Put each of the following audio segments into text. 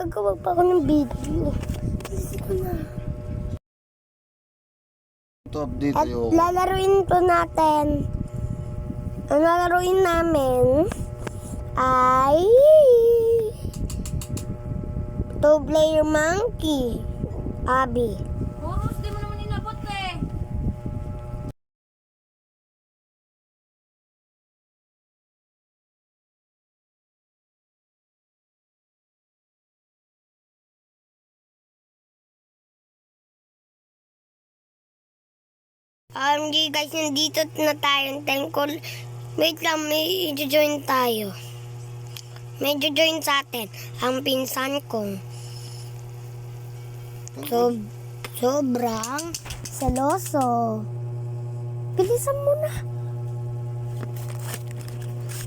Gagawa pa ako ng video. Bilisan ko na. Ito update At ayoko. lalaruin po natin. Ang lalaruin namin ay two-player monkey. Abi. Boros, di mo naman inabot eh. Guys, nandito na tayo. Thankful. Wait lang, may i-join tayo. May i-join sa atin. Ang pinsan ko. Sobrang seloso. Bilisan mo na.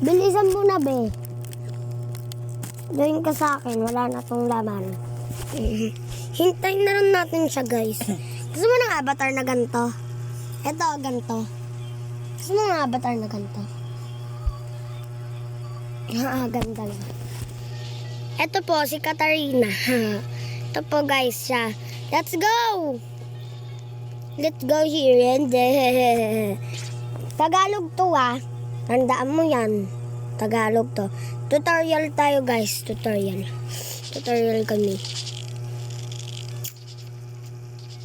Bilisan mo na, be. Join ka sa akin. Wala na tong laman. Hintayin na lang natin siya, guys. Gusto mo ng avatar na ganito? Ito, ganito. Gusto mo ng avatar na ganito? Ganda lang. Ito po, si Katarina. Ito po, guys, siya. Let's go! Let's go here and there. Tagalog to, ah. Tandaan mo yan. Tagalog to. Tutorial tayo, guys. Tutorial. Tutorial kami.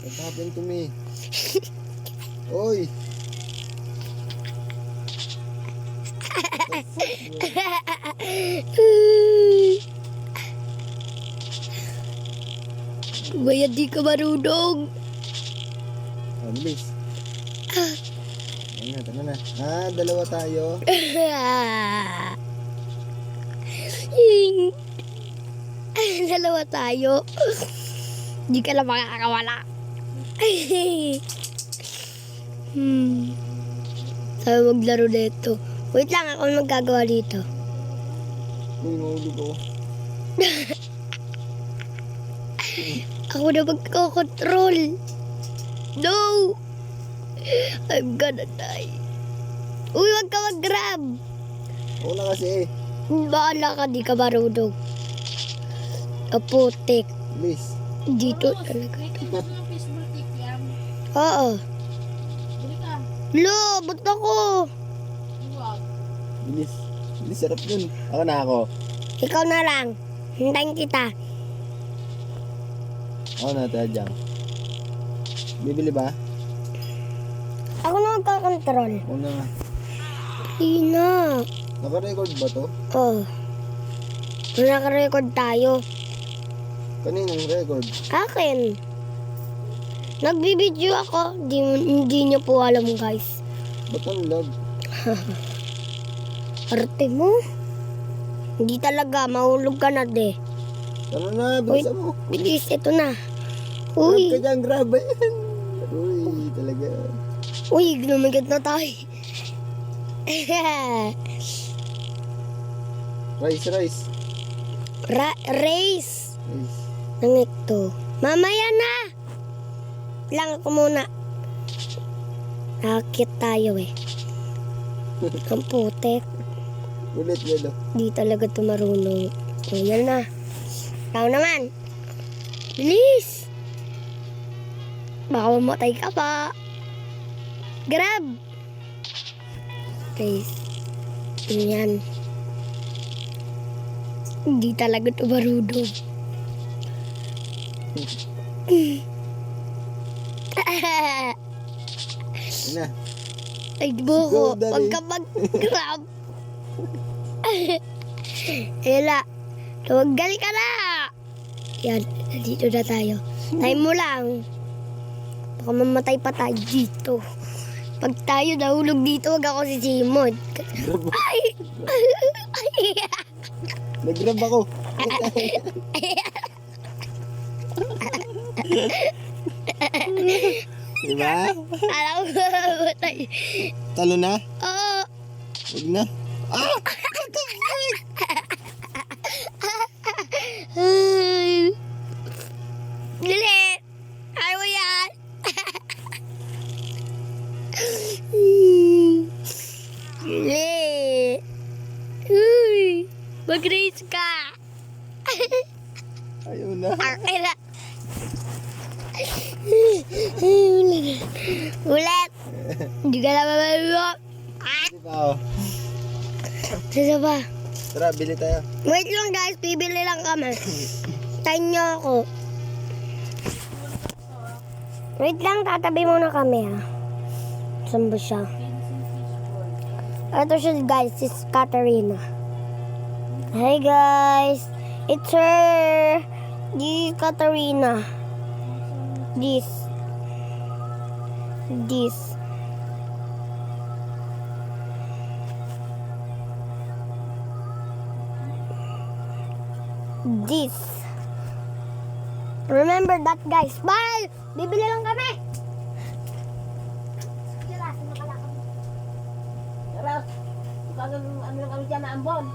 What happened to me? Oy! Bayad di ka marunong. Bilis. Tama na. Dalawa tayo. Dalawa tayo. Di ka lang makakawala. Sabi maglaro nito. Wait lang, ako magagawa dito. Uy, mahulog ako. Ako na magkocontrol. No! I'm gonna die. Uy, wag ka mag-grab. Ako na kasi. Bahala ka, di ka marunong. Kaputik. Bilis. Dito Boros, talaga. may tinto ng fishbowl cake yan. Oo. Bili ka. Lo, ba't ako? Huwag. Bilis. Bilis, sarap dun. Ako na ako. Ikaw na lang. Hintayin kita. Ako na tayo dyan. Bibili ba? Ako na magkakontrol. Ako na nga. Ina. Naka-record ba to? Oh. Naka-record tayo. Kaninong record? Akin. Nagbibideo ako. Hindi niyo po alam, guys. Ba't ang lag? Arte mo. Hindi talaga. Mahulog ka na, de. Tara na, bilisan mo. Bilis, ito na. Grab Uy. ka dyan, grab ba yan? Uy, talaga. Uy, lumigat na tayo. Rice. Race. Rice. Nang ito. Mamaya na. Lang ako muna. Nakakit tayo eh. Ang putek. Ulit yun. Di talaga ito marunong. O, yan na. Ikaw naman. Bilis. Baka mamatay ka pa. Grab. Guys. Yan. Hindi talaga ito marunong. Na. Ay, buko. Go, dali. Huwag ka mag-grab. Ela. Tuwagal ka na. Yan. Dito na tayo. Time mo lang. Baka mamatay pa tayo dito. Pag tayo nahulog dito, wag ako si Simon. Grab. Ay! Nag-grab ako. Diba? Alam ko mamatay. Talo na? Oo. Huwag na. Ah! Dali! Ayaw mo yan! Dali! Uy! Mag-race ka! Ayaw na. Okay na. Ulit. Hindi ka na mabalo. Di ba oh? Sisa ba? Tara, bili tayo. Wait lang guys, bibili lang kami. Tayin niyo ako. Wait lang, tatabi muna kami ha. Saan ba siya? Ito siya guys, si Katarina. Hi guys, it's her. This Katarina. This. This. Remember that guys. Bye! Bibili lang kami. Pero, ano lang kami dyan na ambon.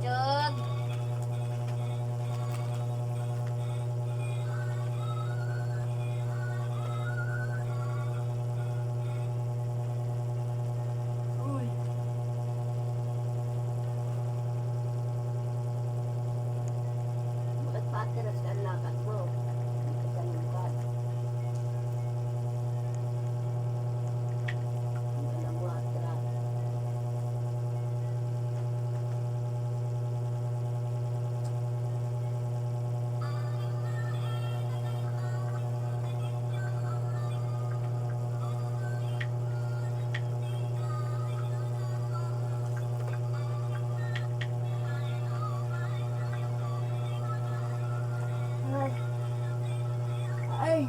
Jog. Uy. Bakit patiras ka ang lakad mo? Hindi ka salungkat. Hindi ka na mo atras. Ay!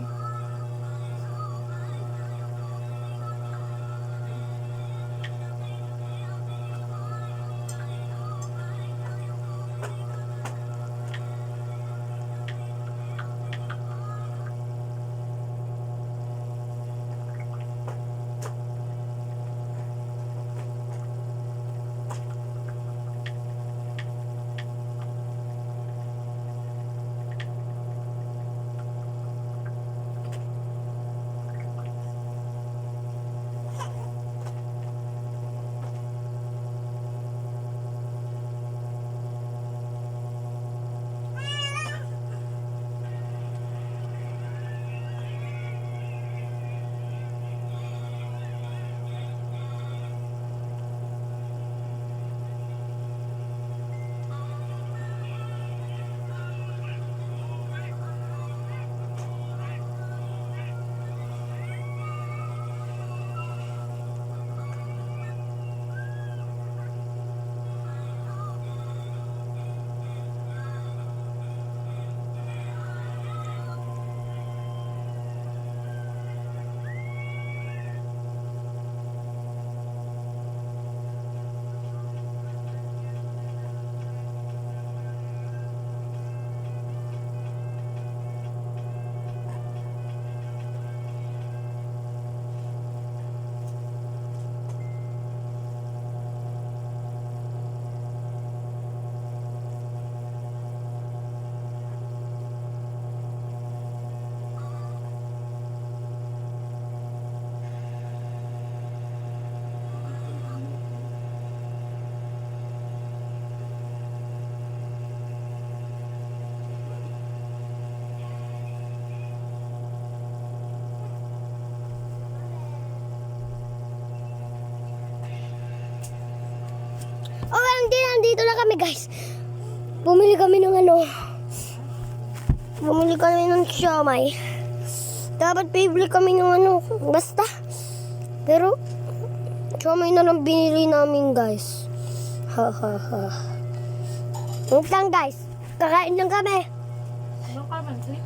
Nandito na kami guys. Bumili kami ng ano. Bumili kami ng siomay. Dapat bibili kami ng ano. Basta. Pero, siomay na lang binili namin guys. Ha ha ha. Wait lang guys. Kakain lang kami. Ano ka man, Clip?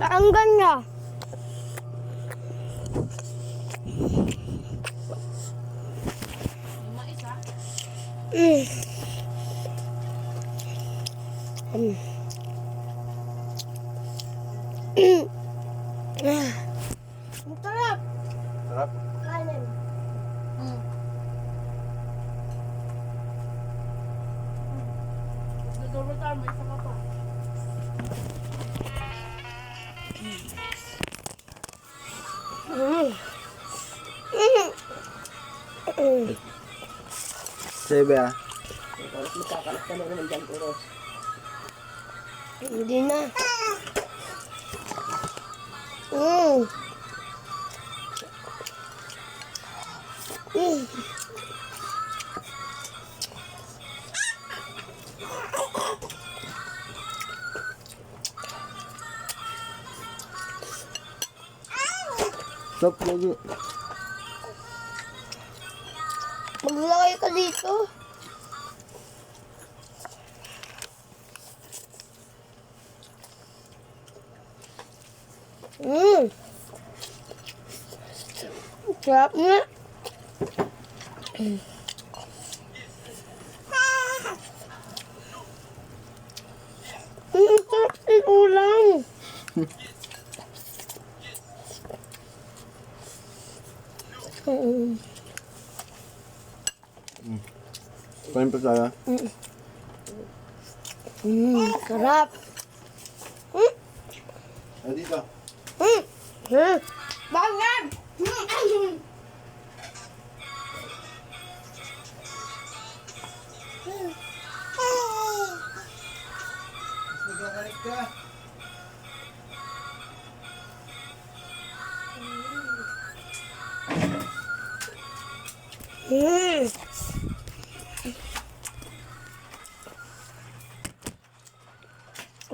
Kaanggan niya. Mm. Mm. Ang sarap. Sarap. Kanin. Dudulot tayo, may isa ka pa. Mm. Mm. Mm. Sebe ah. Oras magkakalat ka na naman dyan, Oros. Hindi na. Mm. Mm. Stop lagi. Maglakay ka dito. Mm. Sarap na. Sarap din ulam. Mm. Kain pa tayo. Sarap. Ah, dito. Bangan! Nagkakalit ka.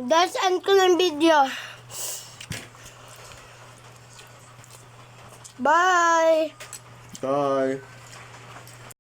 That's end ko ng video. Bye! Bye.